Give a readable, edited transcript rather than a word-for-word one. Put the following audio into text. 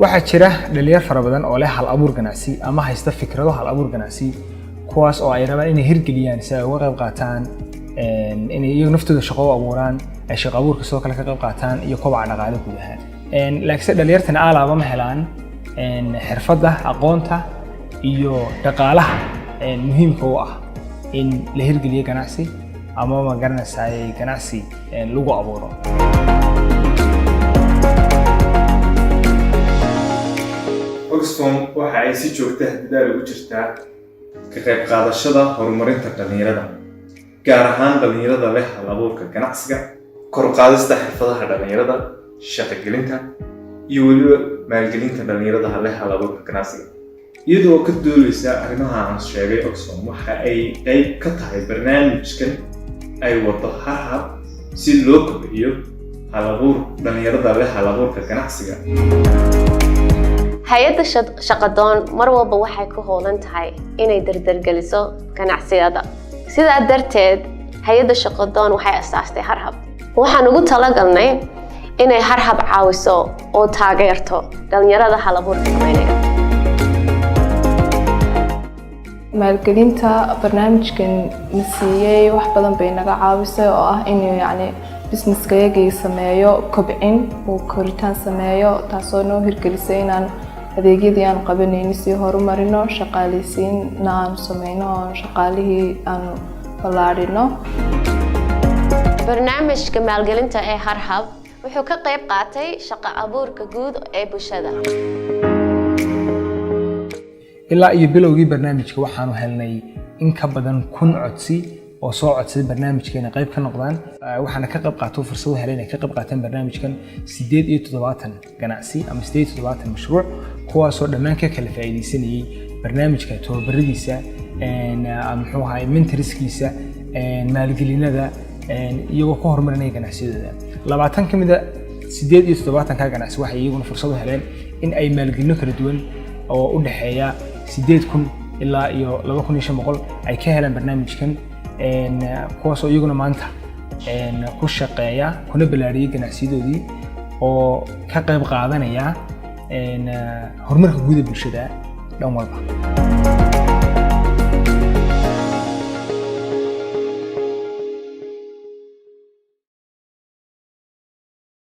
waxaa jira dhalinyaro fara badan oo leh hal abuur ganacsi ama haysta fikrado hal abuur ganacsi kuwaas oo ay rabaan inay hirgeliyaan si ay uga qayb qaataan inay iyagu naftooda shaqo u abuuraan ay shaqo abuurka sidoo kale ka qayb qaataan iyo kobaca dhaqaale guud ahaan laakiin dhalinyartana alaaba ma helaan xirfadda aqoonta iyo dhaqaalaha muhiimka u ah in la hirgeliyo ganacsi ama ma garanaysaa ganacsi lagu abuuro. Oxfam waxa ay si joogto ah dadaal ugu jirtaa ka qayb qaadashada horumarinta dhalinyarada, gaar ahaan dhalinyarada leh hal abuurka ganacsiga, kor u qaadista xirfadaha dhalinyarada, shaqo gelinta iyo weliba maalgelinta dhalinyarada leh hal abuurka ganacsiga. iyadoo ka duuleysa arrimaha aan sheegay Oxfam waxa ay qayb ka tahay barnaamijkan ay wado Harhab si loo kobciyo hal abuur dhalinyarada leh hal abuurka ganacsiga. hay'adda shaqadoon mar walba waxay ku hoolan tahay inay dardargeliso ganacsiyada. sidaa darteed hay'adda shaqadoon waxay asaastay Harhab. waxaan ugu talagalnay inay Harhab caawiso oo taageerto dhalinyarada hal abuurka sameynaya. maalgelinta barnaamijkan nasiiyay wax badan bay naga caawisay oo ah in businesskayga sameeyo kobcin oo koritaan sameeyo taasoo noo hirgelisay inaan adeegyadii aan qabanayno si horumarino shaqaaleysiinna aan sameyno oo shaqaalihii aan ballaarino. barnaamijka maalgelinta ee Harhab wuxuu ka qayb qaatay shaqo abuurka guud ee bulshada. ilaa iyo bilowgii barnaamijka waxaanu helnay in ka badan 1,000 codsi oo soo codsaday barnaamijkeena qayb ka noqdaan. waxaana ka qayb qaato fursado helay inay ka qayb qaataan barnaamijkan 78 ganacsi ama 78 mashruuc kuwaasoo dhammaan ka kala faa'iideysanayay barnaamijka tababaradiisa muxuu ahaay mentorskiisa maalgelinada iyagoo ka horumarinaya ganacsiyadooda. 20 ka mid ah 78 ka ganacsi waxay iyaguna fursado heleen in ay maalgelino kala duwan oo u dhaxeeya 8,000 ilaa iyo 2,500 ay ka helaan barnaamijkan kuwaas oo iyaguna maanta ku shaqeeya kuna balaariyay ganacsiyadoodii oo ka qayb qaadanaya horumarka guud ee bulshada dhan walba.